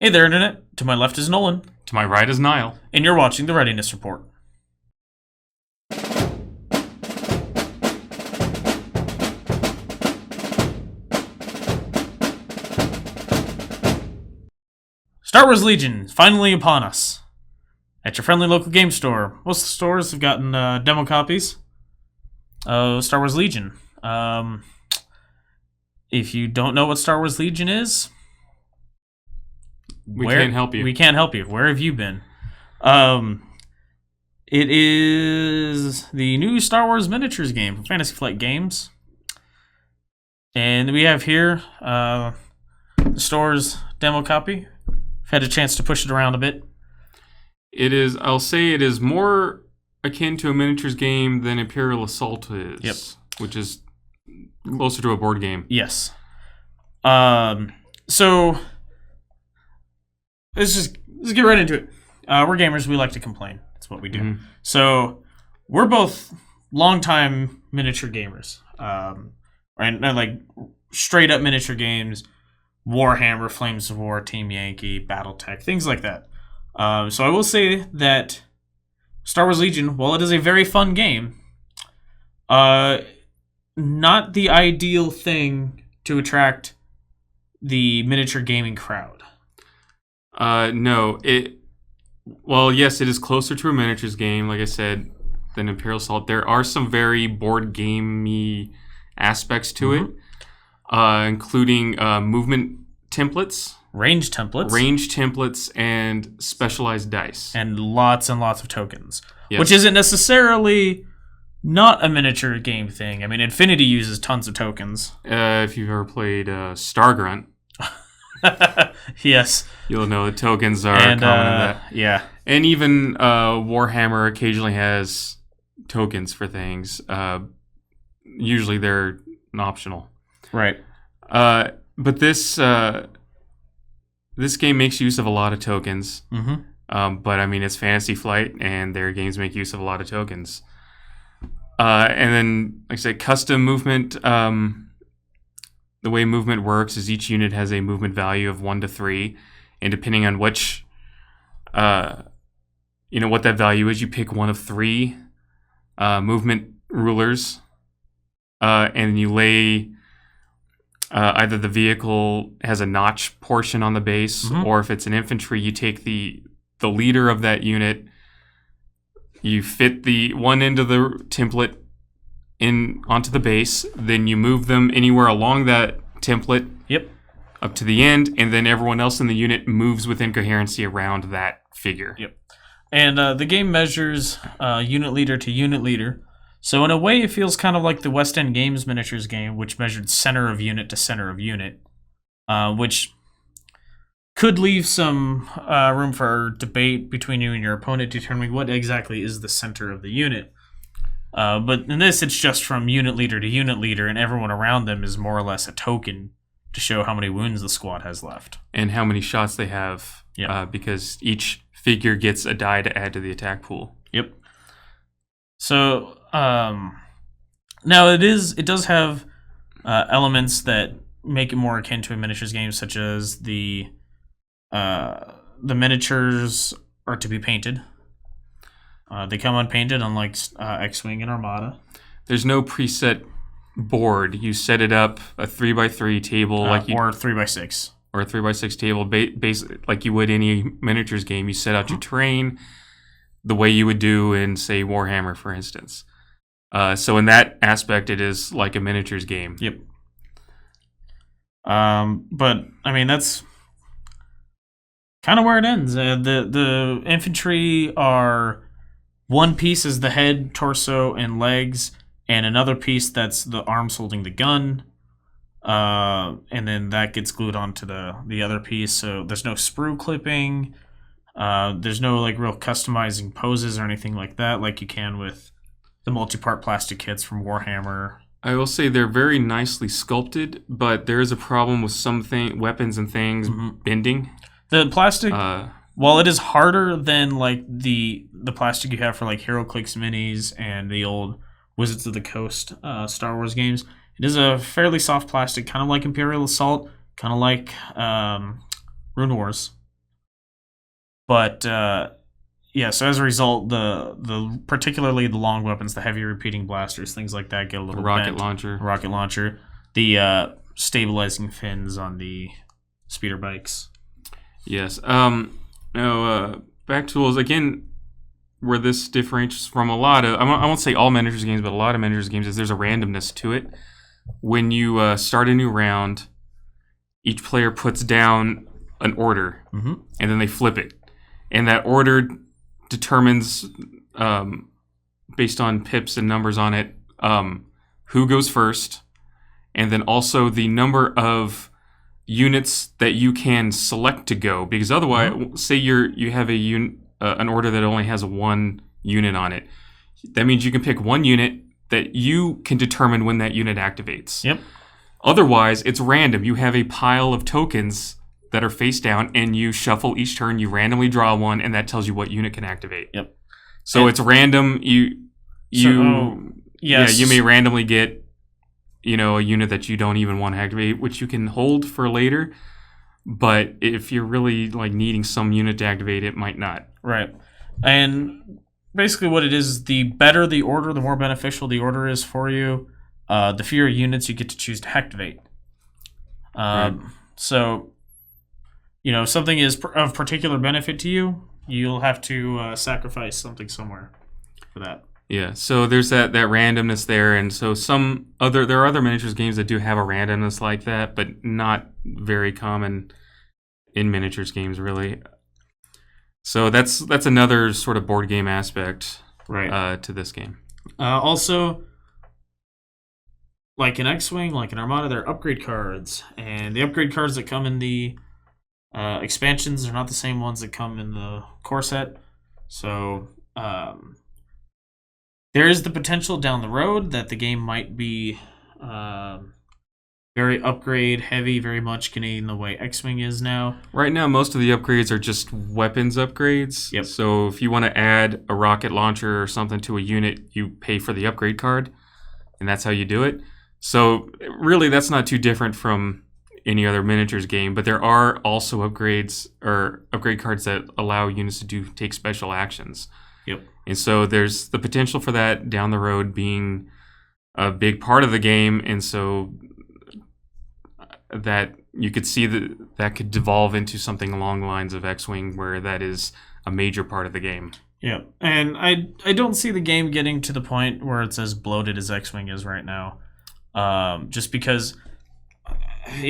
Hey there, Internet. To my left is Nolan. To my right is Niall. And you're watching the Readiness Report. Star Wars Legion is finally upon us. At your friendly local game store. Most stores have gotten demo copies of Star Wars Legion. If you don't know what Star Wars Legion is, we can't help you. We can't help you. Where have you been? It is the new Star Wars miniatures game from Fantasy Flight Games. And we have here the store's demo copy. I've had a chance to push it around a bit. I'll say it is more akin to a miniatures game than Imperial Assault is. Yep. Which is closer to a board game. Yes. So let's get right into it. We're gamers. We like to complain. That's what we do. Mm-hmm. So we're both longtime miniature gamers. And like straight up miniature games, Warhammer, Flames of War, Team Yankee, BattleTech, things like that. So I will say that Star Wars Legion, while it is a very fun game, not the ideal thing to attract the miniature gaming crowd. No. Well, yes, it is closer to a miniatures game, like I said, than Imperial Assault. There are some very board gamey aspects to it, including movement templates. Range templates, and specialized dice. And lots of tokens. Yes. Which isn't necessarily not a miniature game thing. I mean, Infinity uses tons of tokens. If you've ever played Stargrunt, yes, you'll know the tokens are common in that. Yeah. And even Warhammer occasionally has tokens for things. Usually they're optional. Right. But this game makes use of a lot of tokens. Mm-hmm. But I mean, it's Fantasy Flight, and their games make use of a lot of tokens. And then, like I said, custom movement. The way movement works is each unit has a movement value of 1 to 3, and depending on which, what that value is, you pick one of 3 movement rulers, and you lay. Either the vehicle has a notch portion on the base, or if it's an infantry, you take the leader of that unit, you fit the one end of the template in onto the base, then you move them anywhere along that template up to the end, and then everyone else in the unit moves within coherency around that figure. Yep. And the game measures unit leader to unit leader. So in a way, it feels kind of like the West End Games miniatures game, which measured center of unit to center of unit, which could leave some room for debate between you and your opponent determining what exactly is the center of the unit. But in this, it's just from unit leader to unit leader, and everyone around them is more or less a token to show how many wounds the squad has left. And how many shots they have, because each figure gets a die to add to the attack pool. Yep. So now it does have elements that make it more akin to a miniatures game, such as the miniatures are to be painted. They come unpainted, unlike X-Wing and Armada. There's no preset board. You set it up a 3x3 table, or 3x6, or a 3x6 table, like you would any miniatures game. You set out your terrain the way you would do in, say, Warhammer, for instance. So in that aspect, it is like a miniatures game. Yep. But I mean, that's kind of where it ends. The infantry are one piece is the head, torso, and legs, and another piece that's the arms holding the gun. And then that gets glued onto the other piece. So there's no sprue clipping. There's no like real customizing poses or anything like that, like you can with the multi-part plastic kits from Warhammer. I will say they're very nicely sculpted, but there is a problem with some weapons and things bending. The plastic, while it is harder than like the plastic you have for like HeroClix minis and the old Wizards of the Coast Star Wars games, it is a fairly soft plastic, kind of like Imperial Assault, kind of like Rune Wars. But yeah, so as a result, the particularly the long weapons, the heavy repeating blasters, things like that get a little rocket bent. launcher. Rocket launcher. The stabilizing fins on the speeder bikes. Yes. Now, back tools again. Where this differentiates from a lot of, I won't say all miniatures games, but a lot of miniatures games, is there's a randomness to it. When you start a new round, each player puts down an order, and then they flip it. And that order determines, based on pips and numbers on it, who goes first, and then also the number of units that you can select to go. Because otherwise, say you have an order that only has one unit on it. That means you can pick one unit that you can determine when that unit activates. Yep. Otherwise, it's random. You have a pile of tokens that are face down, and you shuffle each turn. You randomly draw one, and that tells you what unit can activate. Yep. So it's random. You may randomly get a unit that you don't even want to activate, which you can hold for later. But if you're really needing some unit to activate, it might not. Right. And basically what it is, the better the order, the more beneficial the order is for you, the fewer units you get to choose to activate. Right. So, if something is of particular benefit to you, you'll have to sacrifice something somewhere for that. Yeah, so there's that randomness there, and so there are other miniatures games that do have a randomness like that, but not very common in miniatures games, really. So that's another sort of board game aspect, right, to this game. Also, like in X-Wing, like in Armada, there are upgrade cards, and the upgrade cards that come in the expansions are not the same ones that come in the core set. So there is the potential down the road that the game might be very upgrade heavy, very much getting the way X-Wing is now. Right now, most of the upgrades are just weapons upgrades. Yep. So if you want to add a rocket launcher or something to a unit, you pay for the upgrade card, and that's how you do it. So really, that's not too different from any other miniatures game, but there are also upgrades or upgrade cards that allow units to take special actions. Yep. And so there's the potential for that down the road being a big part of the game, and so that you could see that could devolve into something along the lines of X-Wing, where that is a major part of the game. Yeah, and I don't see the game getting to the point where it's as bloated as X-Wing is right now. Just because, how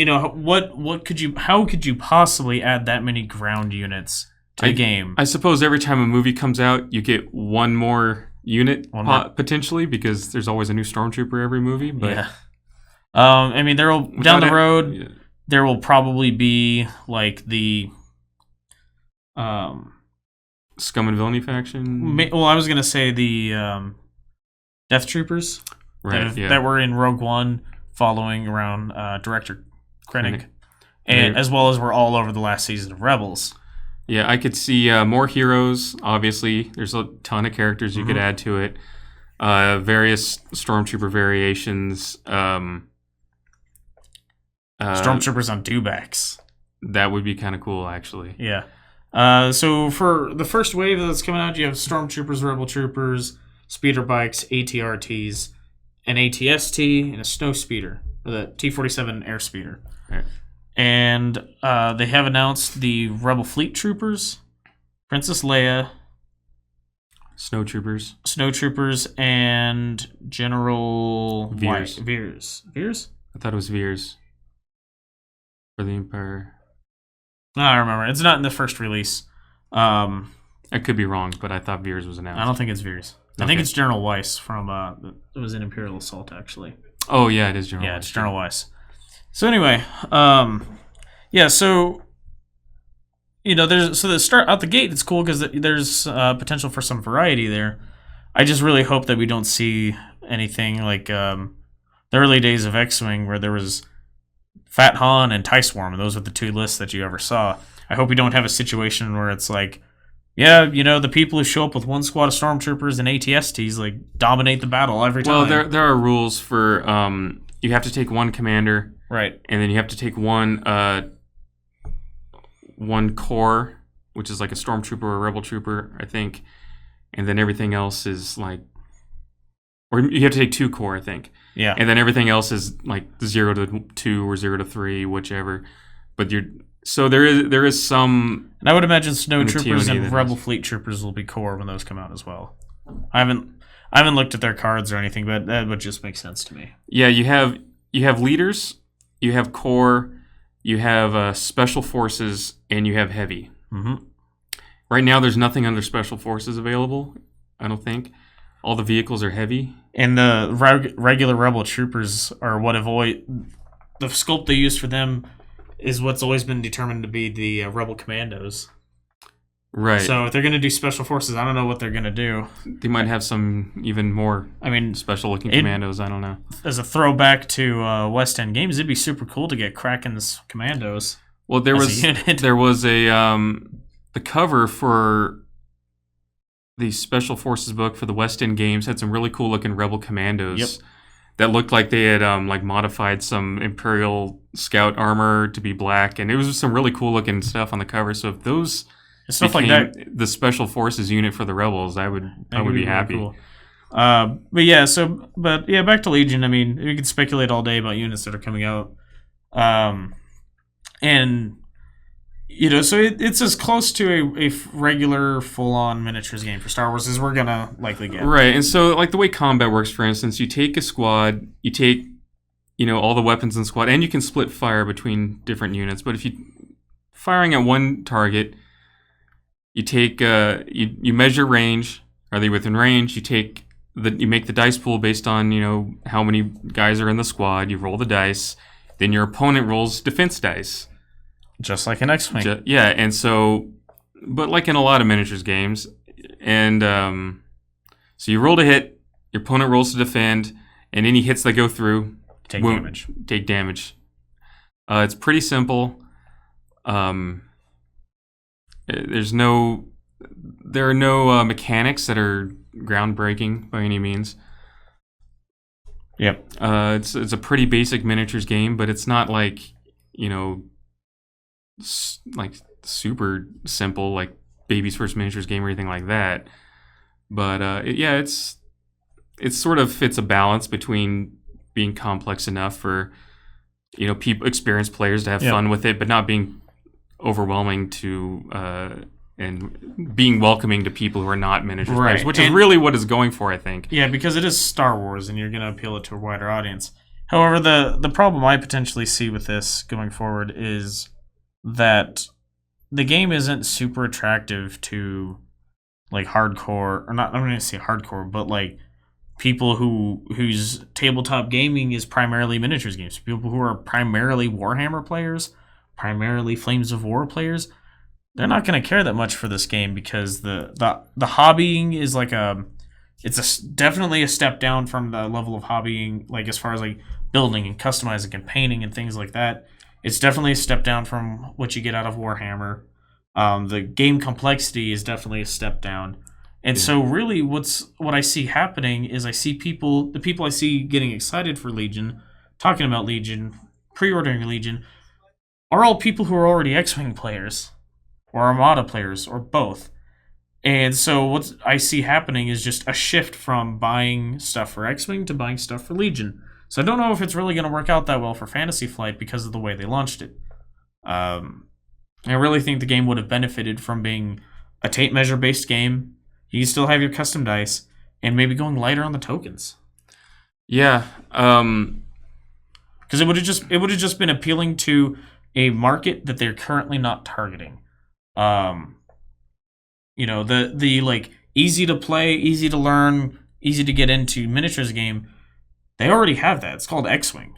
could you possibly add that many ground units to the game? I suppose every time a movie comes out, you get one more unit potentially, because there's always a new Stormtrooper every movie. But yeah. There will down the road. There will probably be the Scum and Villainy faction. Well, I was gonna say the Death Troopers, right? That were in Rogue One, following around director Krennic, and as well as were all over the last season of Rebels. Yeah, I could see more heroes. Obviously, there's a ton of characters you could add to it. Various Stormtrooper variations. Stormtroopers on dewbacks. That would be kind of cool, actually. Yeah. So for the first wave that's coming out, you have Stormtroopers, Rebel Troopers, speeder bikes, ATRTs, an ATST, and a snow speeder, or the T-47 air speeder. Right. And they have announced the Rebel Fleet Troopers, Princess Leia, Snow Troopers, and General Veers. Veers? I thought it was Veers for the Empire. No, I remember. It's not in the first release. I could be wrong, but I thought Veers was announced. I don't think it's Veers. I think it's General Weiss from it was in Imperial Assault, actually. Oh yeah, it is General. Yeah, Weiss. it's General Weiss. So anyway, so the start out the gate, it's cool because there's potential for some variety there. I just really hope that we don't see anything like the early days of X-Wing, where there was Fat Han and TIE Swarm, and those are the two lists that you ever saw. I hope we don't have a situation where it's like, the people who show up with one squad of Stormtroopers and ATSTs dominate the battle every time. Well, there are rules for you have to take one commander, right, and then you have to take one core, which is like a stormtrooper or a rebel trooper, I think, and then everything else is like, or you have to take 2 core, I think. Yeah. And then everything else is like 0 to 2 or 0 to 3, whichever. But there is some. And I would imagine Snow Troopers TONE and that Rebel is. Fleet Troopers will be core when those come out as well. I haven't looked at their cards or anything, but that would just make sense to me. Yeah, you have leaders, you have core, you have special forces, and you have heavy. Mm-hmm. Right now, there's nothing under special forces available. I don't think. All the vehicles are heavy. And the regular Rebel Troopers are what have always... The sculpt they use for them is what's always been determined to be the Rebel Commandos. Right. So if they're going to do special forces, I don't know what they're going to do. They might have some even more special-looking commandos. I don't know. As a throwback to West End games, it'd be super cool to get Kraken's commandos. Well, there was the cover for the Special Forces book for the West End games had some really cool looking Rebel Commandos that looked like they had modified some Imperial Scout armor to be black, and it was some really cool looking stuff on the cover. So if those stuff like that, the Special Forces unit for the Rebels, I would be really happy. Cool. Back to Legion. I mean, we could speculate all day about units that are coming out, and so it's as close to a regular full-on miniatures game for Star Wars as we're gonna likely get. Right, and so like the way combat works, for instance, you take a squad, you take all the weapons in the squad, and you can split fire between different units. But if you firing at one target, you take you measure range. Are they within range? You make the dice pool based on how many guys are in the squad. You roll the dice, then your opponent rolls defense dice. Just like an X-Wing. And so, but like in a lot of miniatures games, and so you roll to hit, your opponent rolls to defend, and any hits that go through, take damage. It's pretty simple. There are no mechanics that are groundbreaking by any means. Yep. It's a pretty basic miniatures game, but it's not like like super simple like Baby's First Miniatures game or anything like that. But it's sort of fits a balance between being complex enough for experienced players to have fun with it, but not being overwhelming to and being welcoming to people who are not miniatures players, which is really what it's going for, I think. Yeah, because it is Star Wars, and you're going to appeal it to a wider audience. However, the problem I potentially see with this going forward is that the game isn't super attractive to like hardcore, or not. I'm going to say hardcore, but like people whose tabletop gaming is primarily miniatures games. People who are primarily Warhammer players, primarily Flames of War players. They're not going to care that much for this game because the hobbying is like definitely a step down from the level of hobbying, like as far as like building and customizing and painting and things like that. It's definitely a step down from what you get out of Warhammer. The game complexity is definitely a step down. And so really what I see happening is I see the people I see getting excited for Legion, talking about Legion, pre-ordering Legion, are all people who are already X-Wing players or Armada players or both. And so what I see happening is just a shift from buying stuff for X-Wing to buying stuff for Legion. So I don't know if it's really going to work out that well for Fantasy Flight because of the way they launched it. I really think the game would have benefited from being a tape measure based game. You can still have your custom dice and maybe going lighter on the tokens. Yeah, because it would have just been appealing to a market that they're currently not targeting. The like easy to play, easy to learn, easy to get into miniatures game. They already have that. It's called X-Wing.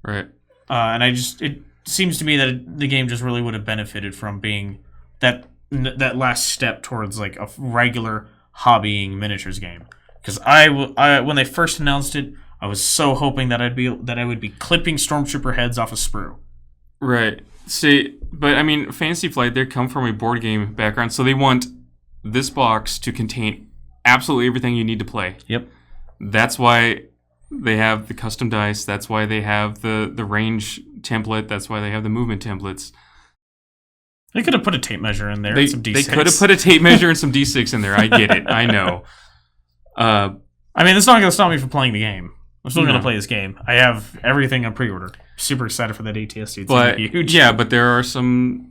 Right. And it seems to me that the game just really would have benefited from being that last step towards like a regular hobbying miniatures game. Because I when they first announced it, I was so hoping that I would be clipping stormtrooper heads off a sprue. Right. See, but I mean, Fantasy Flight, they come from a board game background, so they want this box to contain absolutely everything you need to play. Yep. That's why they have the custom dice. That's why they have the range template. That's why they have the movement templates. They could have put a tape measure in there. They, and some D6. they could have put a tape measure and some D6 in there. I get it. I know. I mean, it's not going to stop me from playing the game. I'm still going to play this game. I have everything on pre-order. Super excited for that ATSD. It's going to be huge. Yeah, but there are some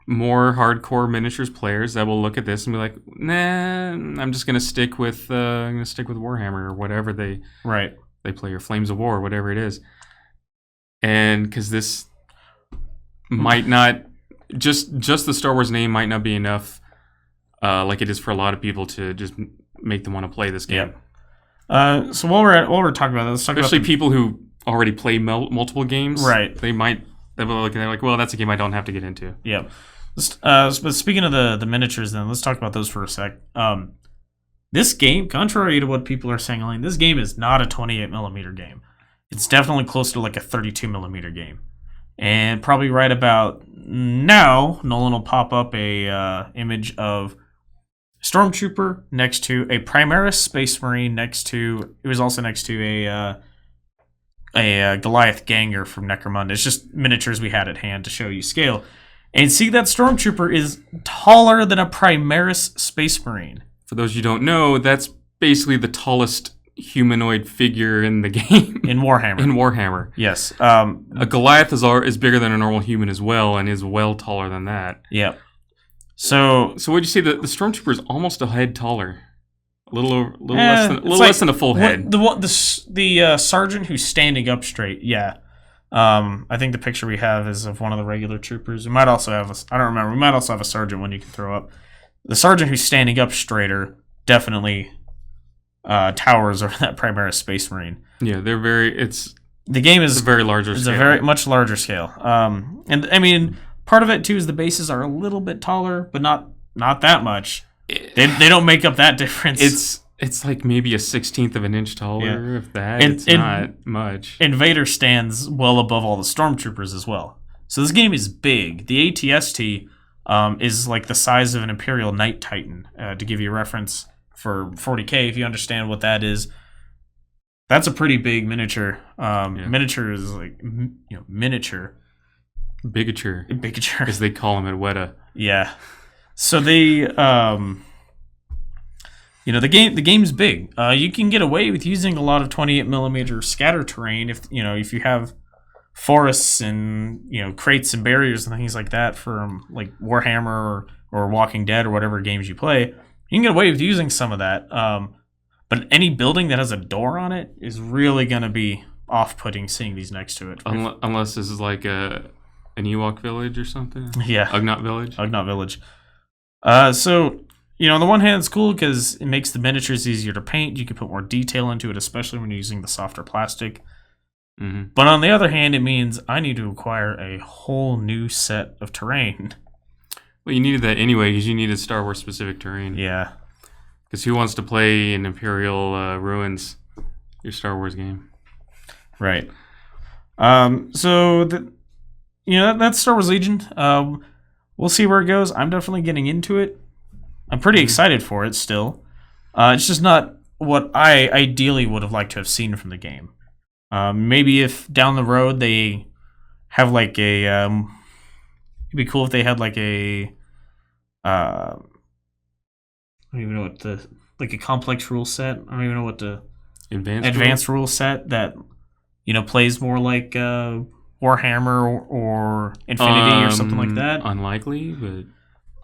more hardcore miniatures players that will look at this and be like, "Nah, I'm just going to stick with Warhammer or whatever they play, or Flames of War, or whatever it is." And because this might not just the Star Wars name might not be enough, like it is for a lot of people, to just make them want to play this game. Yeah. So while we're talking about this, let's talk especially about people who already play multiple games. Right. They're like, well, that's a game I don't have to get into. Yeah. But speaking of the miniatures, then let's talk about those for a sec. This game, contrary to what people are saying online, this game is not a 28mm game. It's definitely close to like a 32mm game. And probably right about now, Nolan will pop up a image of Stormtrooper next to a Primaris Space Marine it was also next to a Goliath Ganger from Necromunda. It's just miniatures we had at hand to show you scale. And see that Stormtrooper is taller than a Primaris Space Marine. For those you don't know, that's basically the tallest humanoid figure in the game. In Warhammer. Yes. A Goliath is bigger than a normal human as well, and is well taller than that. Yeah. So what'd you say? The Stormtrooper is almost a head taller. A little less than a full head. The sergeant who's standing up straight, yeah. I think the picture we have is of one of the regular troopers. We might also have I don't remember. We might also have a sergeant one you can throw up. The sergeant who's standing up straighter definitely towers over that Primaris Space Marine. Yeah, they're the game is a very larger scale. It's a very much larger scale. And I mean, part of it too is the bases are a little bit taller, but not that much. They don't make up that difference. It's like maybe a 1/16 of an inch taller, if that. It's not much. And Vader stands well above all the Stormtroopers as well. So this game is big. The ATST is like the size of an Imperial Knight Titan. To give you a reference for 40K, if you understand what that is, that's a pretty big miniature. Miniature is like miniature. Bigature, as they call them at Weta. Yeah. So they, the game's big. You can get away with using a lot of 28mm scatter terrain if you have forests and crates and barriers and things like that from like Warhammer or Walking Dead or whatever games you play. You can get away with using some of that. But any building that has a door on it is really going to be off-putting seeing these next to it. Unless this is like an Ewok village or something. Yeah. Ugnaught village. So, on the one hand, it's cool because it makes the miniatures easier to paint. You can put more detail into it, especially when you're using the softer plastic. Mm-hmm. But on the other hand, it means I need to acquire a whole new set of terrain. Well, you needed that anyway because you needed Star Wars specific terrain. Yeah. Because who wants to play in Imperial Ruins, your Star Wars game? Right. So that's Star Wars Legion. We'll see where it goes. I'm definitely getting into it. I'm pretty excited for it still. It's just not what I ideally would have liked to have seen from the game. Maybe if down the road they have like a... it'd be cool if they had like a... I don't even know what like a complex rule set. I don't even know what the... Advanced rule set that, plays more like... Warhammer or Infinity or something like that. Unlikely, but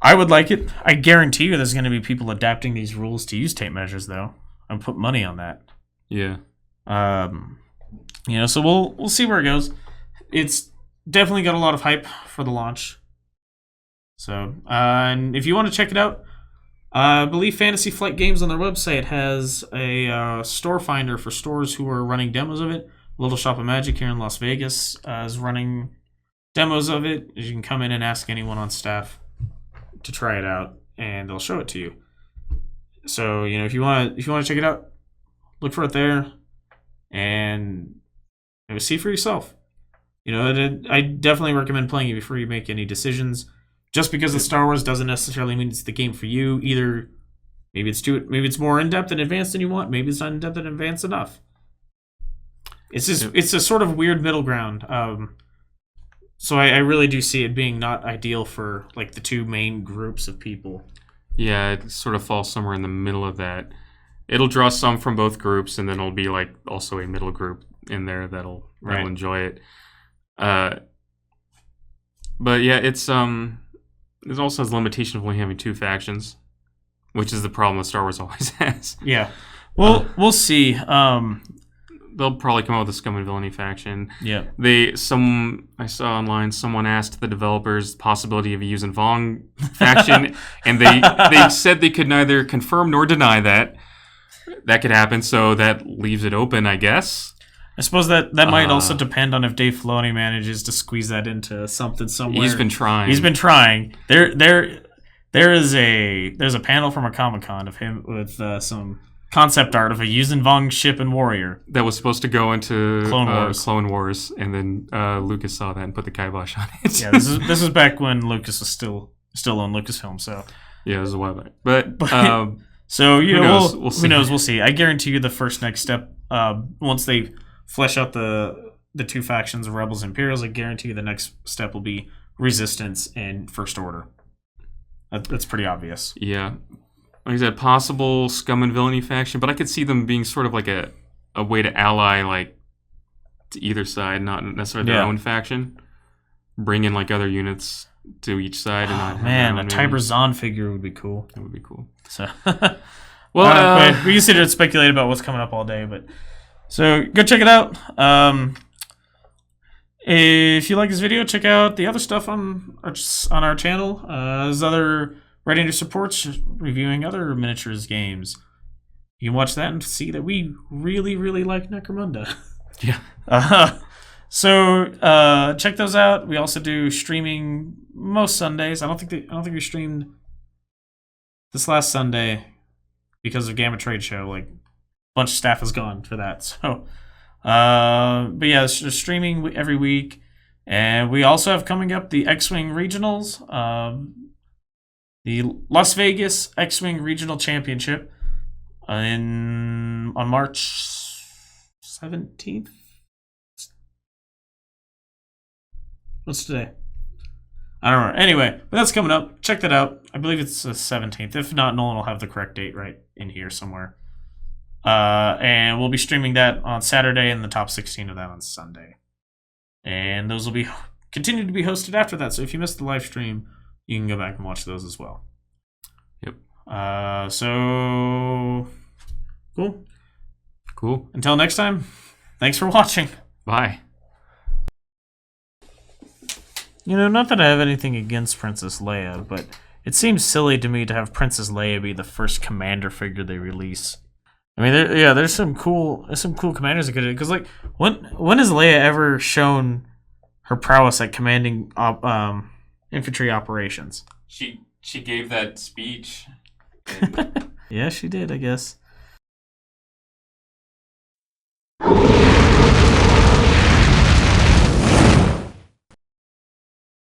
I would like it. I guarantee you there's going to be people adapting these rules to use tape measures, though. I'm put money on that. Yeah. So we'll see where it goes. It's definitely got a lot of hype for the launch. So, and if you want to check it out, I believe Fantasy Flight Games on their website has a store finder for stores who are running demos of it. Little Shop of Magic here in Las Vegas is running demos of it. You can come in and ask anyone on staff to try it out, and they'll show it to you. So if you want to check it out, look for it there, and see for yourself. I definitely recommend playing it before you make any decisions. Just because it's Star Wars doesn't necessarily mean it's the game for you. Either maybe it's more in depth and advanced than you want. Maybe it's not in depth and advanced enough. It's a sort of weird middle ground. So I really do see it being not ideal for like the two main groups of people. Yeah, it sort of falls somewhere in the middle of that. It'll draw some from both groups, and then it'll be like also a middle group in there that'll enjoy it. But yeah, it's it also has limitation of only having 2 factions, which is the problem that Star Wars always has. Yeah. Well, we'll see. They'll probably come out with a Scum and Villainy faction. Yeah. I saw online someone asked the developers the possibility of a Yuuzhan Vong faction, and they said they could neither confirm nor deny that. That could happen, so that leaves it open, I guess. I suppose that might also depend on if Dave Filoni manages to squeeze that into something somewhere. He's been trying. There's a panel from a Comic-Con of him with some concept art of a Yuuzhan Vong ship and warrior that was supposed to go into Clone Wars, and then Lucas saw that and put the kibosh on it. Yeah, this is back when Lucas was still on Lucasfilm, so yeah, it was a while back. But so who knows? We'll see. Who knows? We'll see. I guarantee you, the first next step, once they flesh out the 2 factions of Rebels and Imperials, I guarantee you the next step will be Resistance and First Order. That's pretty obvious. Yeah. Like I said, possible Scum and Villainy faction, but I could see them being sort of like a way to ally like to either side, not necessarily their own faction. Bring in like other units to each side. And a Tiber Zahn figure would be cool. That would be cool. So, well, we can sit here and speculate about what's coming up all day, but so go check it out. If you like this video, check out the other stuff on our channel. There's other Readiness reports reviewing other miniatures games. You can watch that and see that we really, really like Necromunda. Yeah. So check those out. We also do streaming most Sundays. I don't think we streamed this last Sunday because of Gamma Trade Show. Like, a bunch of staff is gone for that. So, but yeah, it's just streaming every week, and we also have coming up the X-Wing Regionals. The Las Vegas X-Wing Regional Championship on March 17th. What's today? I don't know. Anyway, but that's coming up. Check that out. I believe it's the 17th. If not, Nolan will have the correct date right in here somewhere. And we'll be streaming that on Saturday and the top 16 of that on Sunday. And those will be continue to be hosted after that. So if you missed the live stream, you can go back and watch those as well. Yep. So cool. Until next time, thanks for watching. Bye. You know, not that I have anything against Princess Leia, but it seems silly to me to have Princess Leia be the first commander figure they release. I mean, there's some cool commanders that could, because like when has Leia ever shown her prowess at commanding infantry operations? She gave that speech. Yeah, she did, I guess.